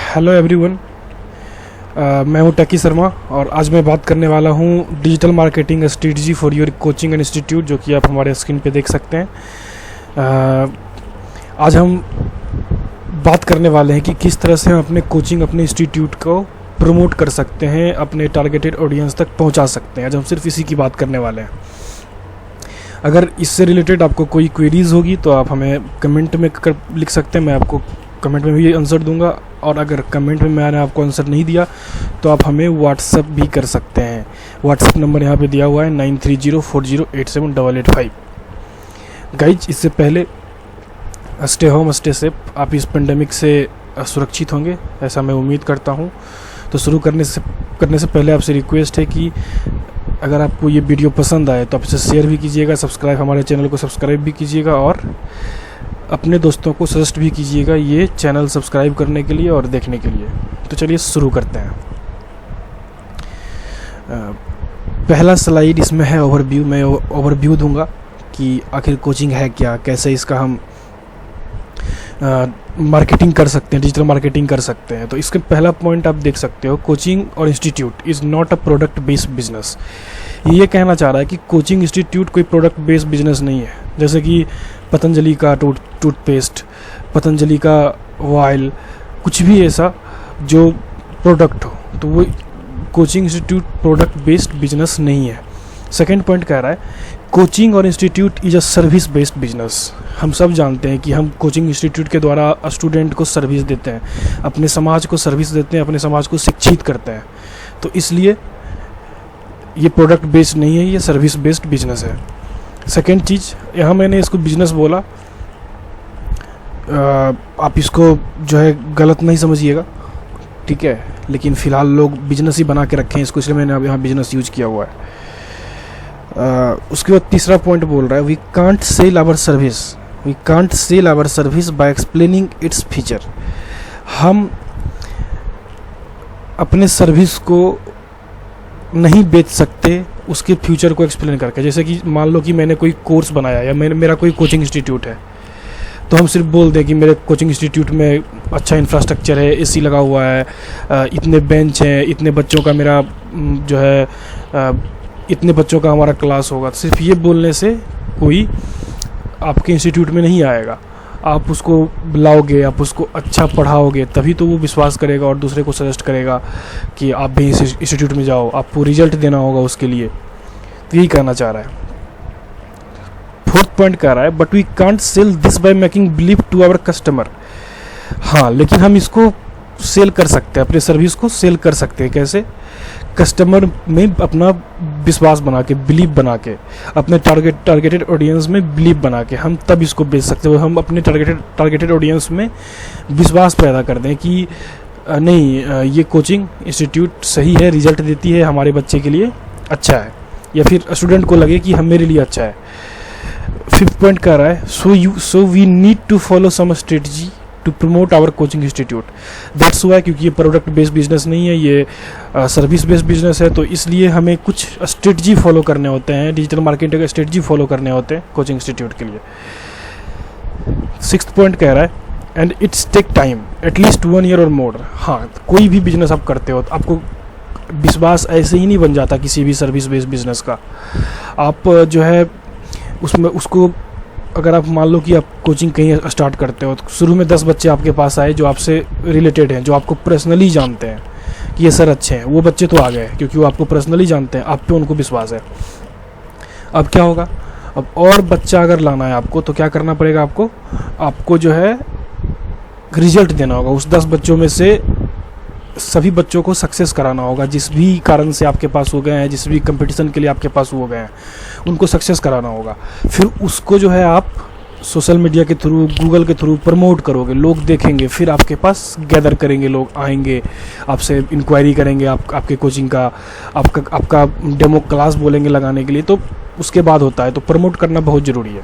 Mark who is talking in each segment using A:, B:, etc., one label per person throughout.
A: Hello everyone. मैं हूं टकी शर्मा और आज मैं बात करने वाला हूं digital marketing strategy for your coaching institute, जो कि आप हमारे स्क्रीन पे देख सकते हैं। आज हम बात करने वाले हैं कि किस तरह से हम अपने कोचिंग, अपने इंस्टीट्यूट को प्रमोट कर सकते हैं, अपने टारगेटेड ऑडियंस तक पहुंचा सकते हैं। आज हम सिर्फ इसी की बात करने वाले हैं। अगर इससे रिलेटेड आपको कोई क्वेरीज होगी तो आप हमें कमेंट में लिख सकते हैं, मैं आपको कमेंट में भी आंसर दूंगा। और अगर कमेंट में मैंने आपको आंसर नहीं दिया तो आप हमें व्हाट्सएप भी कर सकते हैं। व्हाट्सएप नंबर यहाँ पे दिया हुआ है 9304087885। गाइज, इससे पहले स्टे होम स्टे सेफ, आप इस पेंडेमिक से सुरक्षित होंगे, ऐसा मैं उम्मीद करता हूँ। तो शुरू करने से पहले आपसे रिक्वेस्ट है कि अगर आपको ये वीडियो पसंद आए तो आप इसे शेयर भी कीजिएगा, हमारे चैनल को सब्सक्राइब भी कीजिएगा और अपने दोस्तों को सजेस्ट भी कीजिएगा ये चैनल सब्सक्राइब करने के लिए और देखने के लिए। तो चलिए शुरू करते हैं। पहला स्लाइड इसमें है ओवरव्यू। मैं ओवरव्यू दूंगा कि आखिर कोचिंग है क्या, कैसे इसका हम मार्केटिंग कर सकते हैं, डिजिटल मार्केटिंग कर सकते हैं। तो इसके पहला पॉइंट आप देख सकते हो, कोचिंग और institute is not a product based business. ये कहना चाह रहा है कि कोचिंग इंस्टीट्यूट कोई प्रोडक्ट बेस्ड बिजनेस नहीं है। जैसे कि पतंजलि का टूथपेस्ट, पतंजलि का ऑयल, कुछ भी ऐसा जो प्रोडक्ट हो, तो वो coaching institute product based business नहीं है। सेकेंड पॉइंट कह रहा है कोचिंग और institute is a service based business. हम सब जानते हैं कि हम कोचिंग इंस्टीट्यूट के द्वारा स्टूडेंट को सर्विस देते हैं, अपने समाज को सर्विस देते हैं, अपने समाज को शिक्षित करते हैं। तो इसलिए ये प्रोडक्ट बेस्ड नहीं है, ये सर्विस बेस्ड बिजनेस है। सेकेंड चीज़, यहाँ मैंने इसको बिजनेस बोला, आप इसको जो है गलत नहीं समझिएगा, ठीक है, लेकिन फ़िलहाल लोग बिजनेस ही बना के रखे हैं इसको, इसलिए मैंने अब यहाँ बिजनेस यूज किया हुआ है। उसके बाद तीसरा पॉइंट बोल रहा है we can't sell our service by explaining its feature. हम अपने सर्विस को नहीं बेच सकते उसके फ्यूचर को एक्सप्लेन करके। जैसे कि मान लो कि मैंने कोई कोर्स बनाया या मेरा कोई कोचिंग इंस्टीट्यूट है, तो हम सिर्फ बोल दें कि मेरे कोचिंग इंस्टीट्यूट में अच्छा इंफ्रास्ट्रक्चर है, एसी लगा हुआ है, इतने बेंच हैं, इतने बच्चों का मेरा जो है इतने बच्चों का हमारा क्लास होगा। सिर्फ ये बोलने से कोई आपके इंस्टीट्यूट में नहीं आएगा। आप उसको बुलाओगे, आप उसको अच्छा पढ़ाओगे, तभी तो वो विश्वास करेगा और दूसरे को सजेस्ट करेगा कि आप भी इस इंस्टीट्यूट में जाओ। आपको रिजल्ट देना होगा उसके लिए। तो यही कहना चाह रहा है। फोर्थ पॉइंट कह रहा है but we can't sell this by making believe to our customer. हाँ, लेकिन हम इसको सेल कर सकते हैं, अपने सर्विस को सेल कर सकते हैं। कैसे? कस्टमर में अपना विश्वास बना के, बिलीव बना के, अपने टारगेटेड ऑडियंस में बिलीव बना के हम तब इसको बेच सकते हैं। हम अपने टारगेटेड ऑडियंस में विश्वास पैदा कर दें कि नहीं, ये कोचिंग इंस्टीट्यूट सही है, रिजल्ट देती है, हमारे बच्चे के लिए अच्छा है, या फिर स्टूडेंट को लगे कि हम मेरे लिए अच्छा है। फिफ्थ पॉइंट कह रहा है so we need to follow some strategy to promote our coaching institute. That's why, क्योंकि ये प्रोडक्ट बेस्ड बिजनेस नहीं है, ये सर्विस बेस्ड बिजनेस है, तो इसलिए हमें कुछ स्ट्रेटजी फॉलो करने होते हैं, डिजिटल मार्केटिंग का स्ट्रेटजी फॉलो करने होते हैं कोचिंग इंस्टीट्यूट के लिए। सिक्स्थ पॉइंट कह रहा है and it's take time at least 1 year और मोर। हाँ, कोई भी बिजनेस आप करते हो तो आपको विश्वास ऐसे ही नहीं बन जाता किसी भी सर्विस बेस्ड बिजनेस का। आप जो है उसमें उसको, अगर आप मान लो कि आप कोचिंग कहीं स्टार्ट करते हो तो शुरू में 10 बच्चे आपके पास आए जो आपसे रिलेटेड हैं, जो आपको पर्सनली जानते हैं कि ये सर अच्छे हैं, वो बच्चे तो आ गए क्योंकि वो आपको पर्सनली जानते हैं, आप पे उनको विश्वास है। अब क्या होगा? अब और बच्चा अगर लाना है आपको तो क्या करना पड़ेगा? आपको जो है रिजल्ट देना होगा। उस 10 बच्चों में से सभी बच्चों को सक्सेस कराना होगा, जिस भी कारण से आपके पास हो गए हैं, जिस भी कंपटीशन के लिए आपके पास हो गए हैं, उनको सक्सेस कराना होगा। फिर उसको जो है आप सोशल मीडिया के थ्रू, गूगल के थ्रू प्रमोट करोगे, लोग देखेंगे, फिर आपके पास गैदर करेंगे, लोग आएंगे, आपसे इंक्वायरी करेंगे आपके कोचिंग का, आपका डेमो क्लास बोलेंगे लगाने के लिए। तो उसके बाद होता है, तो प्रमोट करना बहुत ज़रूरी है।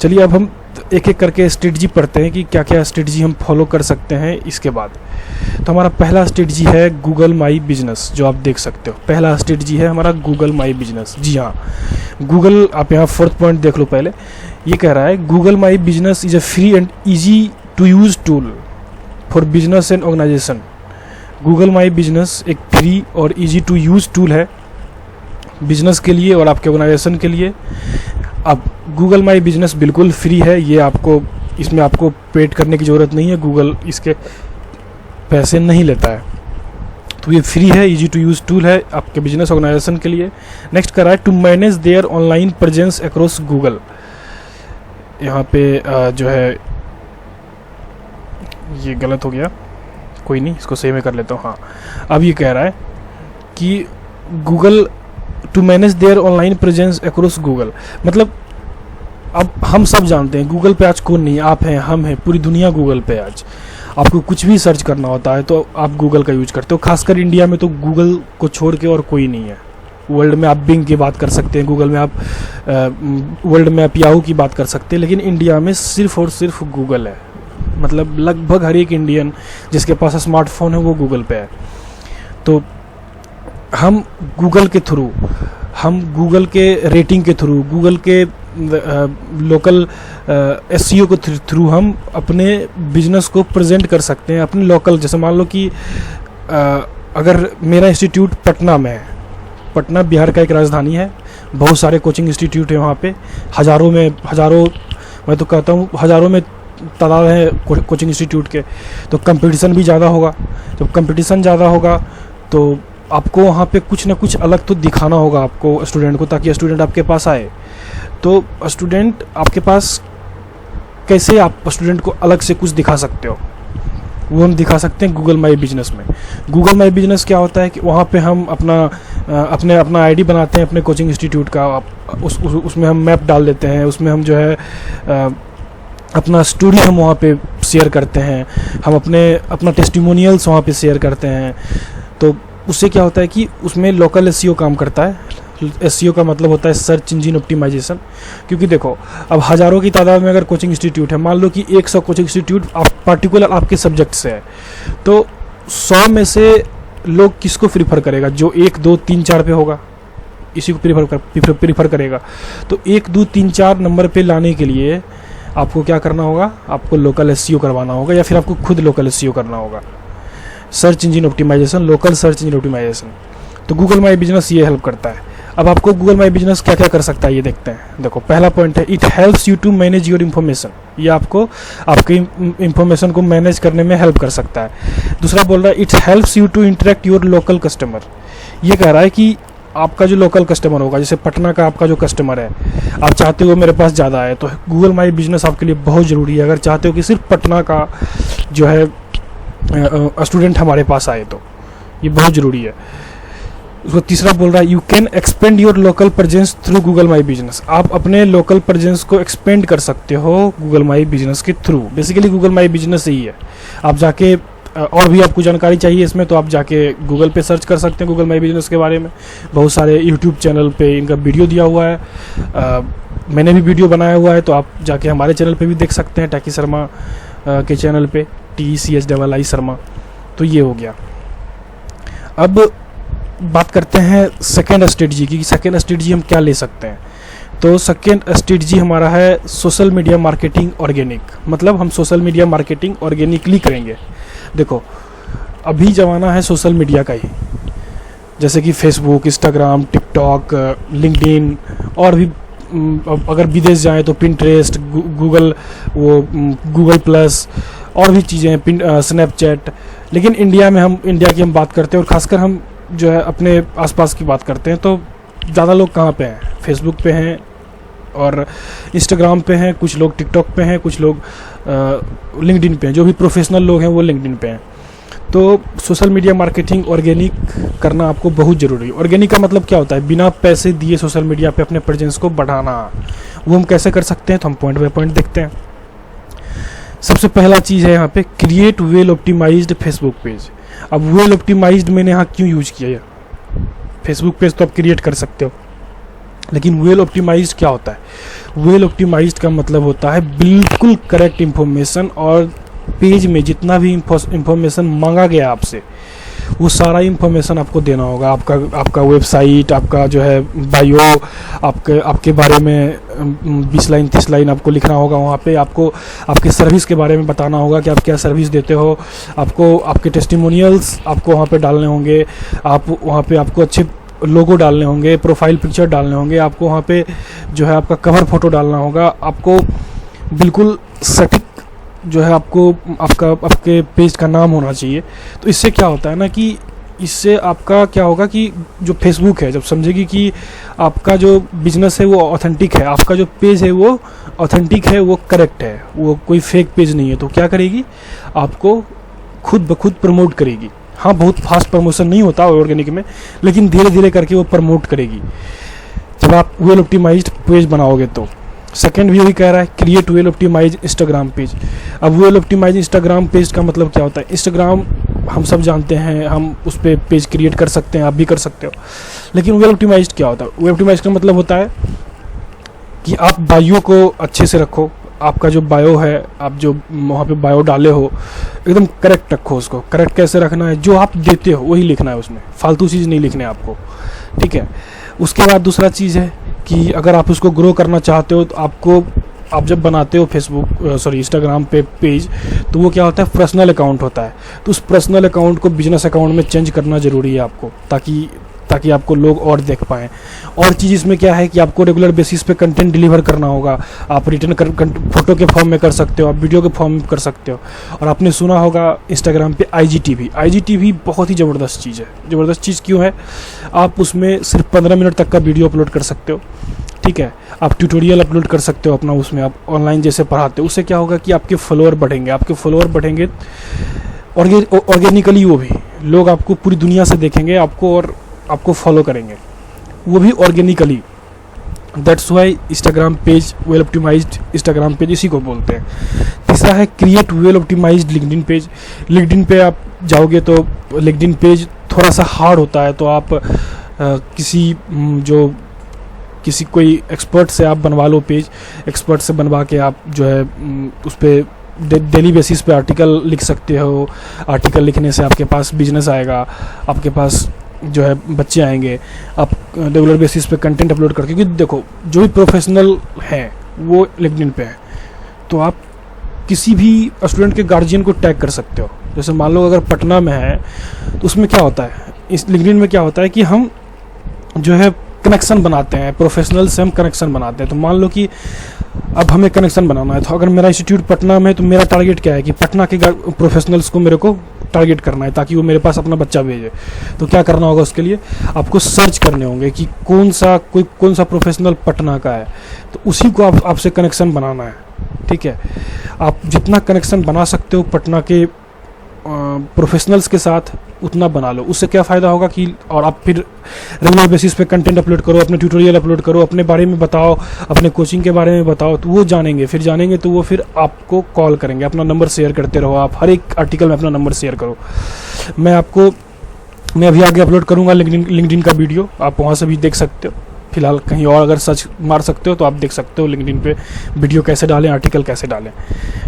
A: चलिए अब हम एक एक करके स्ट्रेटजी पढ़ते हैं कि क्या क्या स्ट्रेटजी हम फॉलो कर सकते हैं इसके बाद। तो हमारा पहला स्ट्रेटजी है गूगल माई बिजनेस, जो आप देख सकते हो। पहला स्ट्रेटजी है हमारा गूगल माई बिजनेस। जी हाँ, गूगल, आप यहाँ फोर्थ पॉइंट देख लो पहले। ये कह रहा है Google my business is a free and easy to use tool for business and organisation. Google my business एक फ्री और इजी टू यूज़ टूल है बिजनेस के लिए और आपके ऑर्गेनाइजेशन के लिए। अब गूगल माई बिजनेस बिल्कुल फ्री है, ये आपको इसमें आपको पेड करने की ज़रूरत नहीं है, गूगल इसके पैसे नहीं लेता है, तो ये फ्री है, इजी टू यूज़ टूल है आपके बिजनेस ऑर्गेनाइजेशन के लिए। नेक्स्ट कर रहा है to manage their online presence across Google. यहाँ पे जो है ये गलत हो गया, कोई नहीं, इसको सही में कर लेता हूँ। हाँ, अब ये कह रहा है कि Google to manage their online presence across Google, मतलब अब हम सब जानते हैं गूगल पे आज कौन नहीं, आप हैं, हम हैं, पूरी दुनिया गूगल पे आज। आपको कुछ भी सर्च करना होता है तो आप गूगल का यूज करते हो, खासकर इंडिया में तो गूगल को छोड़ के और कोई नहीं है। वर्ल्ड में आप बिंग की बात कर सकते हैं, गूगल में आप वर्ल्ड में आप याहू की बात कर सकते हैं, लेकिन इंडिया में सिर्फ और सिर्फ गूगल है। मतलब लगभग हर एक इंडियन जिसके पास स्मार्टफोन है वो गूगल पे है। तो हम गूगल के थ्रू, हम गूगल के रेटिंग के थ्रू, गूगल के लोकल एसईओ के थ्रू हम अपने बिजनेस को प्रेजेंट कर सकते हैं अपने लोकल। जैसे मान लो कि अगर मेरा इंस्टीट्यूट पटना में है, पटना बिहार का एक राजधानी है, बहुत सारे कोचिंग इंस्टीट्यूट है वहाँ पे, हज़ारों, मैं तो कहता हूँ हज़ारों में तादाद है कोचिंग इंस्टीट्यूट के, तो कंपटीशन भी ज़्यादा होगा। जब कंपटीशन ज़्यादा होगा तो आपको वहाँ पे कुछ ना कुछ अलग तो दिखाना होगा आपको स्टूडेंट को, ताकि स्टूडेंट आपके पास आए। तो स्टूडेंट आपके पास कैसे आप स्टूडेंट को अलग से कुछ दिखा सकते हो, वो हम दिखा सकते हैं गूगल माई बिजनेस में। गूगल माई बिजनेस क्या होता है कि वहाँ पे हम अपना आईडी बनाते हैं अपने कोचिंग इंस्टीट्यूट का, उसमें हम मैप डाल देते हैं, उसमें हम जो है अपना स्टोरी हम वहाँ पे शेयर करते हैं, हम अपना टेस्टिमोनियल्स वहाँ पे शेयर करते हैं। तो उससे क्या होता है कि उसमें लोकल एसईओ काम करता है। एसईओ का मतलब होता है सर्च इंजन ऑप्टिमाइजेशन। क्योंकि देखो अब हज़ारों की तादाद में अगर कोचिंग इंस्टीट्यूट है, मान लो कि 100 कोचिंग इंस्टीट्यूट पार्टिकुलर आपके सब्जेक्ट से है, तो 100 में से लोग किसको प्रीफर करेगा? जो 1, 2, 3, 4 पे होगा, इसी को प्रीफर करेगा। तो 1, 2, 3, 4 नंबर पे लाने के लिए आपको क्या करना होगा? आपको लोकल एसईओ करवाना होगा, या फिर आपको खुद लोकल एसईओ करना होगा। Search engine optimisation, local search engine optimisation. तो गूगल माई बिजनेस ये हेल्प करता है। अब आपको गूगल माई बिजनेस क्या क्या कर सकता है ये देखते हैं। देखो पहला पॉइंट है, it helps you to manage your information. ये आपको आपकी इन्फॉर्मेशन को मैनेज करने में हेल्प कर सकता है। दूसरा बोल रहा है, it helps you to interact your local customer. ये कह रहा है कि आपका जो लोकल कस्टमर होगा, जैसे पटना का आपका जो कस्टमर है, आप चाहते हो मेरे पास ज़्यादा आए, तो गूगल माई बिजनेस आपके लिए बहुत ज़रूरी है। अगर चाहते हो कि सिर्फ पटना का जो है स्टूडेंट हमारे पास आए, तो ये बहुत ज़रूरी है। उसको तीसरा बोल रहा है, you can expand your local presence through Google my business. आप अपने लोकल प्रेजेंस को एक्सपेंड कर सकते हो गूगल माई बिजनेस के through. Basically Google my business यही है। आप जाके और भी आपको जानकारी चाहिए इसमें, तो आप जाके गूगल पे सर्च कर सकते हैं गूगल माई बिजनेस के बारे में। बहुत सारे यूट्यूब चैनल पे इनका वीडियो दिया हुआ है, मैंने भी वीडियो बनाया हुआ है, तो आप जाके हमारे चैनल पे भी देख सकते हैं, टैकी शर्मा के चैनल पे, TECHII शर्मा। तो ये हो गया। अब बात करते हैं सेकेंड स्ट्रेटजी की। सेकेंड स्ट्रेटजी हम क्या ले सकते हैं? तो सेकेंड स्ट्रेटजी हमारा है सोशल मीडिया मार्केटिंग ऑर्गेनिक। मतलब हम सोशल मीडिया मार्केटिंग ऑर्गेनिकली करेंगे। देखो अभी ज़माना है सोशल मीडिया का ही, जैसे कि फेसबुक, इंस्टाग्राम, टिकटॉक, लिंक्डइन, और भी अगर विदेश जाएँ तो पिंटरेस्ट, गूगल प्लस, और भी चीज़ें हैं, स्नैपचैट। लेकिन इंडिया की हम बात करते हैं, और ख़ासकर हम जो है अपने आसपास की बात करते हैं, तो ज़्यादा लोग कहाँ पे हैं? फेसबुक पे हैं और इंस्टाग्राम पे हैं, कुछ लोग टिकटॉक पे हैं, कुछ लोग लिंक्डइन पे हैं। जो भी प्रोफेशनल लोग हैं वो लिंक्डइन पे हैं। तो सोशल मीडिया मार्केटिंग ऑर्गेनिक करना आपको बहुत ज़रूरी है। ऑर्गेनिक का मतलब क्या होता है? बिना पैसे दिए सोशल मीडिया पे अपने प्रेजेंस को बढ़ाना। वो हम कैसे कर सकते हैं? तो हम पॉइंट बाय पॉइंट देखते हैं। सबसे पहला चीज़ है यहाँ पे, create well optimised Facebook page. अब वेल ऑप्टिमाइज्ड मैंने यहाँ क्यों यूज किया है? फेसबुक पेज तो आप क्रिएट कर सकते हो, लेकिन वेल ऑप्टिमाइज्ड क्या होता है? वेल ऑप्टिमाइज्ड का मतलब होता है बिल्कुल करेक्ट इंफॉर्मेशन, और पेज में जितना भी इंफॉर्मेशन मांगा गया आपसे वो सारा इंफॉर्मेशन आपको देना होगा, आपका वेबसाइट, आपका जो है बायो, आपके बारे में 20 लाइन 30 लाइन आपको लिखना होगा। वहाँ पे आपको आपके सर्विस के बारे में बताना होगा कि आप क्या सर्विस देते हो। आपको आपके टेस्टिमोनियल्स आपको वहाँ पे डालने होंगे, आप वहाँ पे आपको अच्छे लोगो डालने होंगे, प्रोफाइल पिक्चर डालने होंगे, आपको वहाँ पे जो है आपका कवर फोटो डालना होगा। आपको बिल्कुल सटीक जो है आपके पेज का नाम होना चाहिए। तो इससे क्या होता है ना कि इससे आपका क्या होगा कि जो फेसबुक है जब समझेगी कि आपका जो बिजनेस है वो ऑथेंटिक है, आपका जो पेज है वो ऑथेंटिक है, वो करेक्ट है, वो कोई फेक पेज नहीं है, तो क्या करेगी, आपको खुद ब खुद प्रमोट करेगी। हाँ, बहुत फास्ट प्रमोशन नहीं होता ऑर्गेनिक में, लेकिन धीरे धीरे करके वो प्रमोट करेगी जब आप वेल ऑप्टिमाइज्ड पेज बनाओगे। तो सेकंड भी यही कह रहा है, create well optimised Instagram page. अब वेल ऑप्टिमाइज्ड इंस्टाग्राम पेज का मतलब क्या होता है? इंस्टाग्राम हम सब जानते हैं, हम उस पर पेज क्रिएट कर सकते हैं, आप भी कर सकते हो। लेकिन वेल ऑप्टिमाइज्ड क्या होता है? वेल ऑप्टिमाइज्ड का मतलब होता है कि आप बायो को अच्छे से रखो, आपका जो बायो है, आप जो वहाँ पे बायो डाले हो एकदम करेक्ट रखो। उसको करेक्ट कैसे रखना है? जो आप देते हो वही लिखना है, उसमें फालतू चीज़ नहीं लिखने आपको, ठीक है। उसके बाद दूसरा चीज़ है कि अगर आप उसको ग्रो करना चाहते हो तो आप जब बनाते हो इंस्टाग्राम पे पेज, तो वो क्या होता है, पर्सनल अकाउंट होता है। तो उस पर्सनल अकाउंट को बिजनेस अकाउंट में चेंज करना ज़रूरी है आपको, ताकि आपको लोग और देख पाएँ। और चीज़ इसमें क्या है कि आपको रेगुलर बेसिस पे कंटेंट डिलीवर करना होगा। आप रिटर्न फोटो के फॉर्म में कर सकते हो, आप वीडियो के फॉर्म में कर सकते हो। और आपने सुना होगा इंस्टाग्राम पे IGTV बहुत ही ज़बरदस्त चीज़ है। ज़बरदस्त चीज़ क्यों है? आप उसमें सिर्फ 15 मिनट तक का वीडियो अपलोड कर सकते हो, ठीक है। आप ट्यूटोरियल अपलोड कर सकते हो अपना, उसमें आप ऑनलाइन जैसे पढ़ाते हो। उससे क्या होगा कि आपके फॉलोअर बढ़ेंगे ऑर्गेनिकली, वो भी लोग आपको पूरी दुनिया से देखेंगे आपको और आपको फॉलो करेंगे, वो भी organically. That's why Instagram page, well optimised Instagram page इसी को बोलते हैं। तीसरा है create well optimised LinkedIn page. LinkedIn पे आप जाओगे तो लिंक्डइन पेज थोड़ा सा हार्ड होता है, तो आप किसी कोई एक्सपर्ट से आप बनवा लो पेज। एक्सपर्ट से बनवा के आप जो है उस पर डेली बेसिस पे आर्टिकल लिख सकते हो। आर्टिकल लिखने से आपके पास बिजनेस आएगा, आपके पास जो है बच्चे आएंगे। आप रेगुलर बेसिस पे कंटेंट अपलोड करके, क्योंकि देखो जो भी प्रोफेशनल हैं वो लिंक्डइन पे है, तो आप किसी भी स्टूडेंट के गार्जियन को टैग कर सकते हो। जैसे मान लो अगर पटना में है तो उसमें क्या होता है, इस लिंक्डइन में क्या होता है कि हम जो है कनेक्शन बनाते हैं, प्रोफेशनल से हम कनेक्शन बनाते हैं। तो मान लो कि अब हमें कनेक्शन बनाना है, तो अगर मेरा इंस्टीट्यूट पटना में है तो मेरा टारगेट क्या है कि पटना के प्रोफेशनल्स को मेरे को टारगेट करना है, ताकि वो मेरे पास अपना बच्चा भेजे। तो क्या करना होगा उसके लिए? आपको सर्च करने होंगे कि कौन सा प्रोफेशनल पटना का है, तो उसी को आपसे कनेक्शन बनाना है, ठीक है। आप जितना कनेक्शन बना सकते हो पटना के प्रोफेशनल्स के साथ उतना बना लो। उससे क्या फ़ायदा होगा कि और आप फिर रेगुलर बेसिस पे कंटेंट अपलोड करो, अपने ट्यूटोरियल अपलोड करो, अपने बारे में बताओ, अपने कोचिंग के बारे में बताओ, तो वो जानेंगे तो वो फिर आपको कॉल करेंगे। अपना नंबर शेयर करते रहो, आप हर एक आर्टिकल में अपना नंबर शेयर करो। मैं अभी आगे अपलोड करूँगा लिंक्डइन का वीडियो, आप वहाँ से भी देख सकते हो। फिलहाल कहीं और अगर सर्च मार सकते हो तो आप देख सकते हो लिंक्डइन पे वीडियो कैसे डालें, आर्टिकल कैसे डालें,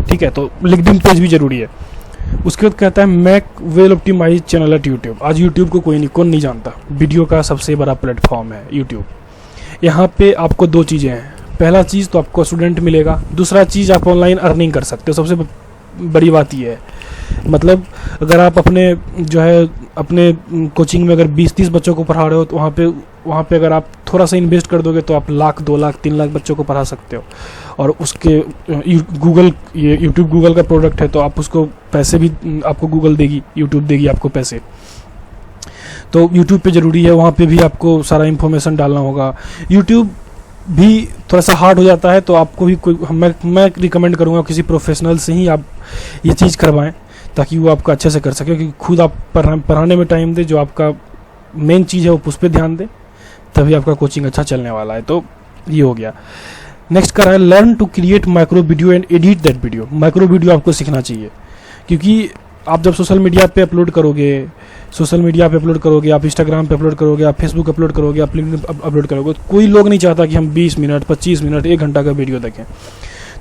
A: ठीक है। तो लिंक्डइन पेज भी ज़रूरी है। उसके बाद कहता है make well optimise channel at YouTube. आज यूट्यूब को कौन नहीं जानता, वीडियो का सबसे बड़ा प्लेटफॉर्म है यूट्यूब। यहाँ पे आपको दो चीज़ें हैं। पहला चीज़ तो आपको स्टूडेंट मिलेगा, दूसरा चीज़ आप ऑनलाइन अर्निंग कर सकते हो। सबसे बड़ी बात ये है, मतलब अगर आप अपने कोचिंग में अगर 20-30 बच्चों को पढ़ा रहे हो, तो वहाँ पे अगर आप थोड़ा सा इन्वेस्ट कर दोगे तो आप 1,00,000, 2,00,000, 3,00,000 बच्चों को पढ़ा सकते हो। और उसके यूट्यूब गूगल का प्रोडक्ट है, तो आप उसको पैसे भी आपको गूगल देगी, यूट्यूब देगी आपको पैसे। तो यूट्यूब पे ज़रूरी है, वहाँ पे भी आपको सारा इन्फॉर्मेशन डालना होगा। यूट्यूब भी थोड़ा सा हार्ड हो जाता है, तो आपको भी मैं रिकमेंड करूँगा किसी प्रोफेशनल से ही आप ये चीज़ करवाएं, ताकि वो आपका अच्छे से कर सके। क्योंकि खुद आप पढ़ाने में टाइम दे, जो आपका मेन चीज़ है वो उस पर ध्यान दे, तभी आपका कोचिंग अच्छा चलने वाला है। तो ये हो गया। नेक्स्ट कर रहा है learn to create micro video and edit that video. Micro video आपको सीखना चाहिए, क्योंकि आप जब सोशल मीडिया पे अपलोड करोगे, आप इंस्टाग्राम पे अपलोड करोगे, आप फेसबुक अपलोड करोगे, आप लिंक्डइन अपलोड करोगे, तो कोई लोग नहीं चाहता कि हम 20 मिनट, 25 मिनट, 1 घंटा का वीडियो देखें।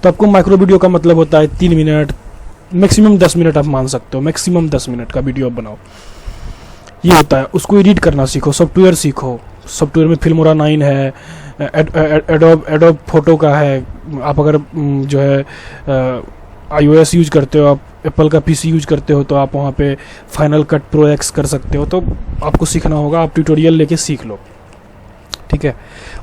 A: तो आपको माइक्रो वीडियो का मतलब होता है 3 मिनट, मैक्सिमम 10 मिनट आप मान सकते हो, मैक्सिमम 10 मिनट का वीडियो आप बनाओ। ये होता है, उसको एडिट करना सीखो, सॉफ्टवेयर सीखो। सॉफ्टवेयर में फिल्मोरा 9 है, एडोब फोटो का है। आप अगर जो है iOS यूज करते हो, आप एप्पल का पीसी यूज करते हो, तो आप वहाँ पे फाइनल कट प्रो एक्स कर सकते हो। तो आपको सीखना होगा, आप ट्यूटोरियल लेके सीख लो, ठीक है।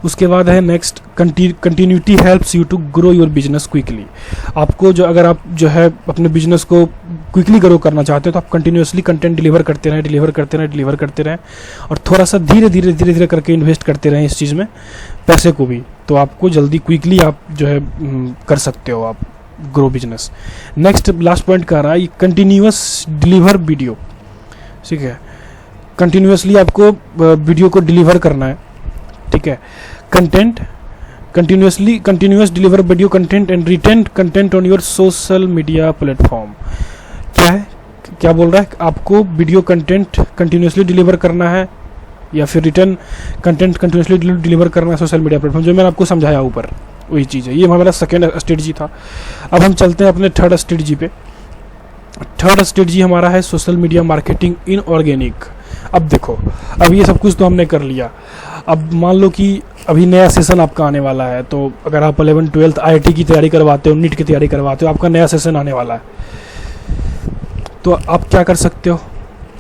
A: उसके बाद है next, continuity helps you to grow your business quickly. आपको जो, अगर आप जो है अपने बिजनेस को क्विकली ग्रो करना चाहते हो, तो आप कंटिन्यूसली कंटेंट डिलीवर करते रहें और थोड़ा सा धीरे धीरे करके इन्वेस्ट करते रहें इस चीज़ में, पैसे को भी, तो आपको जल्दी क्विकली आप जो है कर सकते हो आप grow business. Next last point कह रहा है कंटिन्यूअस डिलीवर वीडियो, ठीक है। कंटिन्यूसली आपको वीडियो को डिलीवर करना है, ठीक है। Continuous deliver video content and retain content on your social media platform. क्या है, क्या बोल रहा है, आपको वीडियो कंटेंट कंटिन्यूसली डिलीवर करना है या फिर रिटर्न कंटेंट कंटिन्यूसली डिलीवर करना है सोशल मीडिया प्लेटफॉर्म, जो मैंने आपको समझाया ऊपर, वही चीज़ है। ये हमारा सेकेंड स्ट्रेटजी था। अब हम चलते हैं अपने थर्ड स्ट्रेटजी पे। थर्ड स्ट्रेटजी हमारा है social media marketing in organic. अब देखो, अब ये सब कुछ तो हमने कर लिया। अब मान लो कि अभी नया सेशन आपका आने वाला है, तो अगर आप 11th 12th IIT की तैयारी करवाते हो, नीट की तैयारी करवाते हो, आपका नया सेशन आने वाला है, तो आप क्या कर सकते हो,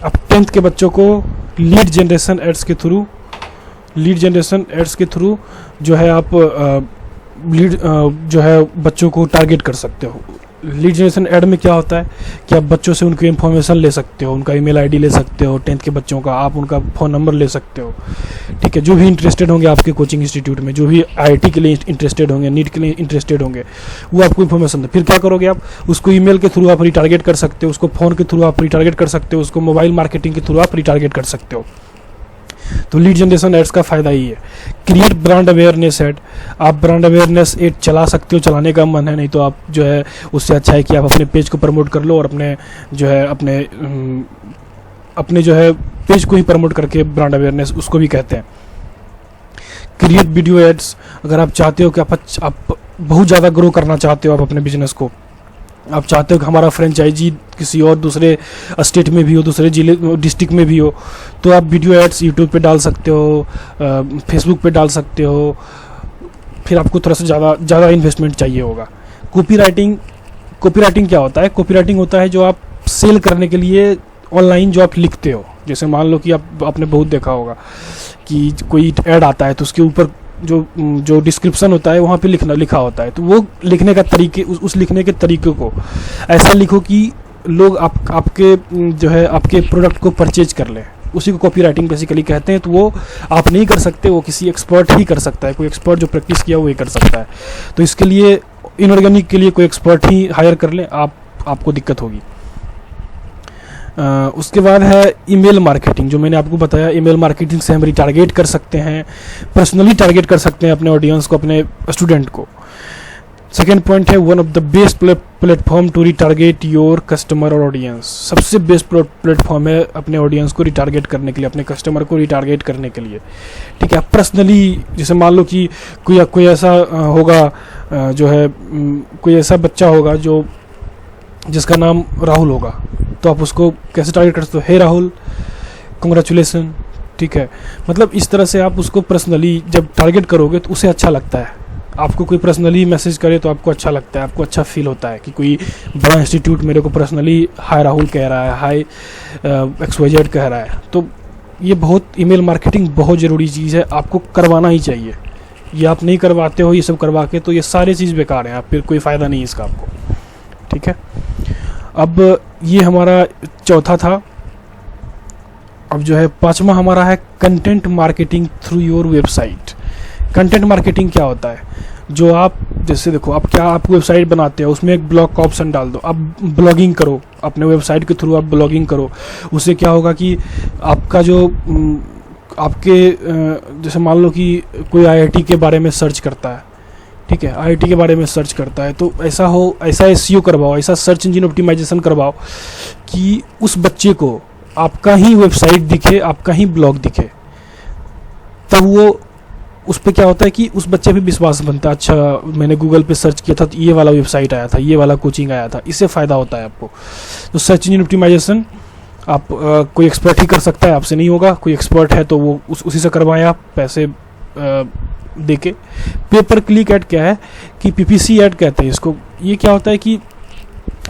A: आप 10th के बच्चों को लीड जनरेशन एड्स के थ्रू जो है आप जो है बच्चों को टारगेट कर सकते हो। लीड जनरेशन ऐड में क्या होता है कि आप बच्चों से उनकी इन्फॉर्मेशन ले सकते हो, उनका ईमेल आईडी ले सकते हो, 10th के बच्चों का आप उनका फ़ोन नंबर ले सकते हो, ठीक है। जो भी इंटरेस्टेड होंगे आपके कोचिंग इंस्टीट्यूट में, जो भी IIT के लिए इंटरेस्टेड होंगे, नीट के लिए इंटरेस्टेड होंगे, वो आपको इन्फॉर्मेशन दे। फिर क्या करोगे आप, उसको ईमेल के थ्रू आप रिटारगेट कर सकते हो, उसको फ़ोन के थ्रू आप रिटारगेट कर सकते हो, उसको मोबाइल मार्केटिंग के थ्रू आप रिटारगेट कर सकते हो। तो लीड जनरेशन एड्स का फ़ायदा ही है। क्रिएट ब्रांड अवेयरनेस एड, आप ब्रांड अवेयरनेस एड चला सकते हो, चलाने का मन है, नहीं तो आप जो है उससे अच्छा है कि आप अपने पेज को प्रमोट कर लो और अपने जो है अपने जो है पेज को ही प्रमोट करके ब्रांड अवेयरनेस उसको भी कहते हैं। क्रिएट वीडियो एड्स, अगर आप चाहते हो कि आप बहुत ज़्यादा ग्रो करना चाहते हो, आप अपने बिजनेस को, आप चाहते हो कि हमारा फ्रेंचाइजी किसी और दूसरे स्टेट में भी हो, दूसरे जिले डिस्ट्रिक्ट में भी हो, तो आप वीडियो एड्स यूट्यूब पे डाल सकते हो, फेसबुक पे डाल सकते हो। फिर आपको थोड़ा सा ज़्यादा इन्वेस्टमेंट चाहिए होगा। कॉपीराइटिंग क्या होता है, कॉपीराइटिंग होता है जो आप सेल करने के लिए ऑनलाइन जो आप लिखते हो। जैसे मान लो कि आपने बहुत देखा होगा कि कोई ऐड आता है तो उसके ऊपर जो डिस्क्रिप्शन होता है वहाँ पे लिखा होता है, तो वो लिखने का तरीके, उस लिखने के तरीके को ऐसा लिखो कि लोग आपके जो है आपके प्रोडक्ट को परचेज कर लें, उसी को कॉपीराइटिंग बेसिकली कहते हैं। तो वो आप नहीं कर सकते, वो किसी एक्सपर्ट ही कर सकता है, कोई एक्सपर्ट जो प्रैक्टिस किया वो ही कर सकता है। तो इसके लिए इनऑर्गेनिक के लिए कोई एक्सपर्ट ही हायर कर लें, आपको दिक्कत होगी। उसके बाद है ईमेल मार्केटिंग, जो मैंने आपको बताया। ईमेल मार्केटिंग से हम रिटारगेट कर सकते हैं, पर्सनली टारगेट कर सकते हैं अपने ऑडियंस को, अपने स्टूडेंट को। सेकेंड पॉइंट है one of the best platform to retarget your customer और ऑडियंस। सबसे बेस्ट प्लेटफॉर्म है अपने ऑडियंस को रिटारगेट करने के लिए, अपने कस्टमर को रिटारगेट करने के लिए, ठीक है। पर्सनली, जैसे मान लो कि कोई ऐसा होगा जो है कोई ऐसा बच्चा होगा जिसका नाम राहुल होगा, तो आप उसको कैसे टारगेट कर सकते हो, हे राहुल कंग्रेचुलेसन, ठीक है। मतलब इस तरह से आप उसको पर्सनली जब टारगेट करोगे तो उसे अच्छा लगता है। आपको कोई पर्सनली मैसेज करे तो आपको अच्छा लगता है, आपको अच्छा फील होता है कि कोई बड़ा इंस्टीट्यूट मेरे को पर्सनली हाय राहुल कह रहा है, हाय XYZ कह रहा है। तो ये ईमेल मार्केटिंग बहुत ज़रूरी चीज़ है, आपको करवाना ही चाहिए। ये आप नहीं करवाते हो ये सब करवा के, तो ये सारी चीज़ बेकार है, आप फिर कोई फ़ायदा नहीं है इसका आपको, ठीक है। अब ये हमारा चौथा था। अब जो है पांचवा हमारा है content marketing through your website. Content marketing क्या होता है, जो आप जैसे देखो आप वेबसाइट बनाते हो, उसमें एक ब्लॉग का ऑप्शन डाल दो, आप ब्लॉगिंग करो, अपने वेबसाइट के थ्रू आप ब्लॉगिंग करो। उससे क्या होगा कि आपका जो आपके जैसे मान लो कि कोई IIT के बारे में सर्च करता है, ठीक है, IIT के बारे में सर्च करता है, तो ऐसा SEO करवाओ, ऐसा सर्च इंजन ऑप्टिमाइजेशन करवाओ कि उस बच्चे को आपका ही वेबसाइट दिखे, आपका ही ब्लॉग दिखे। तब वो उस पर क्या होता है कि उस बच्चे पे विश्वास बनता है, अच्छा मैंने गूगल पे सर्च किया था तो ये वाला वेबसाइट आया था, ये वाला कोचिंग आया था, इससे फ़ायदा होता है आपको। तो सर्च इंजन ऑप्टिमाइजेशन आप कोई एक्सपर्ट ही कर सकता है, आपसे नहीं होगा। कोई एक्सपर्ट है तो वो उसी से करवाएं आप पैसे दे के। पेपर क्लिक ऐड क्या है कि पीपीसी ऐड कहते हैं इसको। ये क्या होता है कि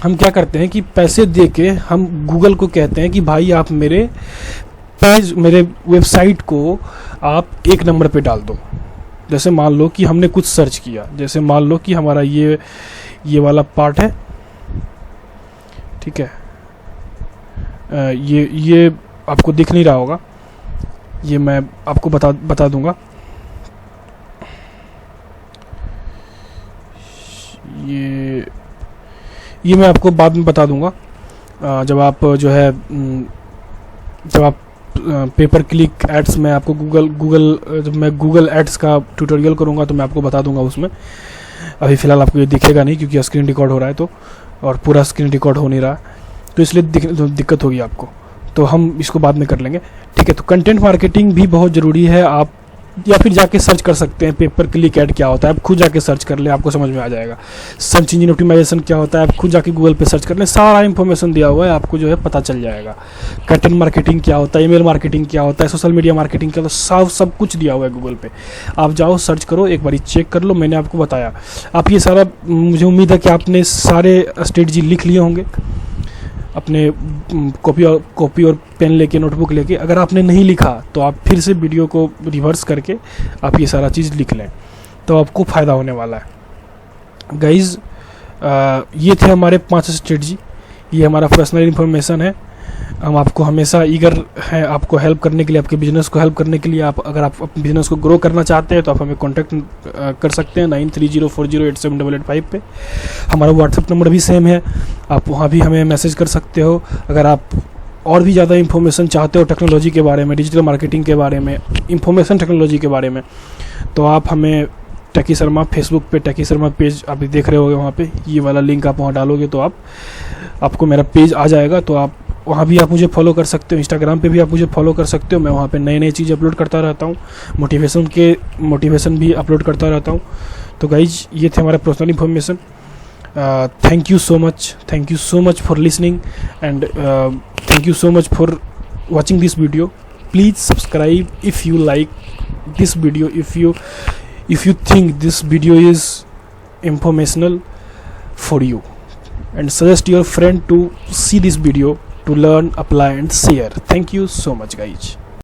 A: हम क्या करते हैं कि पैसे दे के हम गूगल को कहते हैं कि भाई आप मेरे पेज, मेरे वेबसाइट को आप 1 नंबर पे डाल दो। जैसे मान लो कि हमने कुछ सर्च किया, जैसे मान लो कि हमारा ये वाला पार्ट है, ठीक है, ये आपको दिख नहीं रहा होगा, ये मैं आपको बता दूंगा। ये मैं आपको बाद में बता दूंगा, जब आप जो है जब आप पेपर क्लिक एड्स में आपको जब मैं गूगल एड्स का ट्यूटोरियल करूंगा तो मैं आपको बता दूंगा उसमें। अभी फ़िलहाल आपको ये दिखेगा नहीं क्योंकि स्क्रीन रिकॉर्ड हो रहा है, तो और पूरा स्क्रीन रिकॉर्ड हो नहीं रहा, तो इसलिए दिक्कत होगी आपको। तो हम इसको बाद में कर लेंगे, ठीक है। तो कंटेंट मार्केटिंग भी बहुत ज़रूरी है। आप या फिर जाके सर्च कर सकते हैं पेपर क्लिक ऐड क्या होता है, आप खुद जाके सर्च कर ले, आपको समझ में आ जाएगा। सर्च इंजन ऑप्टिमाइजेशन क्या होता है, आप खुद जाके गूगल पे सर्च कर ले, सारा इन्फॉर्मेशन दिया हुआ है, आपको जो है पता चल जाएगा। कंटेंट मार्केटिंग क्या होता है, ईमेल मार्केटिंग क्या होता है, सोशल मीडिया मार्केटिंग क्या होता है, सब कुछ दिया हुआ है गूगल पे। आप जाओ, सर्च करो, एक बार चेक कर लो, मैंने आपको बताया। आप ये सारा, मुझे उम्मीद है कि आपने सारे स्ट्रेटजी लिख लिए होंगे अपने कॉपी और पेन लेके, नोटबुक लेके। अगर आपने नहीं लिखा तो आप फिर से वीडियो को रिवर्स करके आप ये सारा चीज़ लिख लें, तो आपको फ़ायदा होने वाला है। गाइज़, ये थे हमारे 5 स्ट्रेटजी। ये हमारा पर्सनल इन्फॉर्मेशन है। हम आपको हमेशा ईगर हैं आपको हेल्प करने के लिए, आपके बिज़नेस को हेल्प करने के लिए। अगर आप अपने बिज़नेस को ग्रो करना चाहते हैं तो आप हमें कॉन्टैक्ट कर सकते हैं 9304087885 पे। हमारा व्हाट्सएप नंबर भी सेम है, आप वहाँ भी हमें मैसेज कर सकते हो। अगर आप और भी ज़्यादा इन्फॉर्मेशन चाहते हो टेक्नोलॉजी के बारे में, डिजिटल मार्केटिंग के बारे में, इंफॉर्मेशन टेक्नोलॉजी के बारे में, तो आप हमें टेकी शर्मा फेसबुक पे, टेकी शर्मा पेज आप देख रहे होगे, वहाँ पे ये वाला लिंक आप वहाँ डालोगे तो आपको मेरा पेज आ जाएगा। तो आप वहाँ भी आप मुझे फॉलो कर सकते हो। इंस्टाग्राम पे भी आप मुझे फॉलो कर सकते हो। मैं वहाँ पे नई चीज़ अपलोड करता रहता हूँ, मोटिवेशन भी अपलोड करता रहता हूँ। तो गाइज, ये थे हमारे personal information. Thank you so much for listening and thank you so much for watching this video. Please subscribe if you like this video, if you think this video is informational for you, and suggest your friend to see this video to learn, apply and share. Thank you so much guys.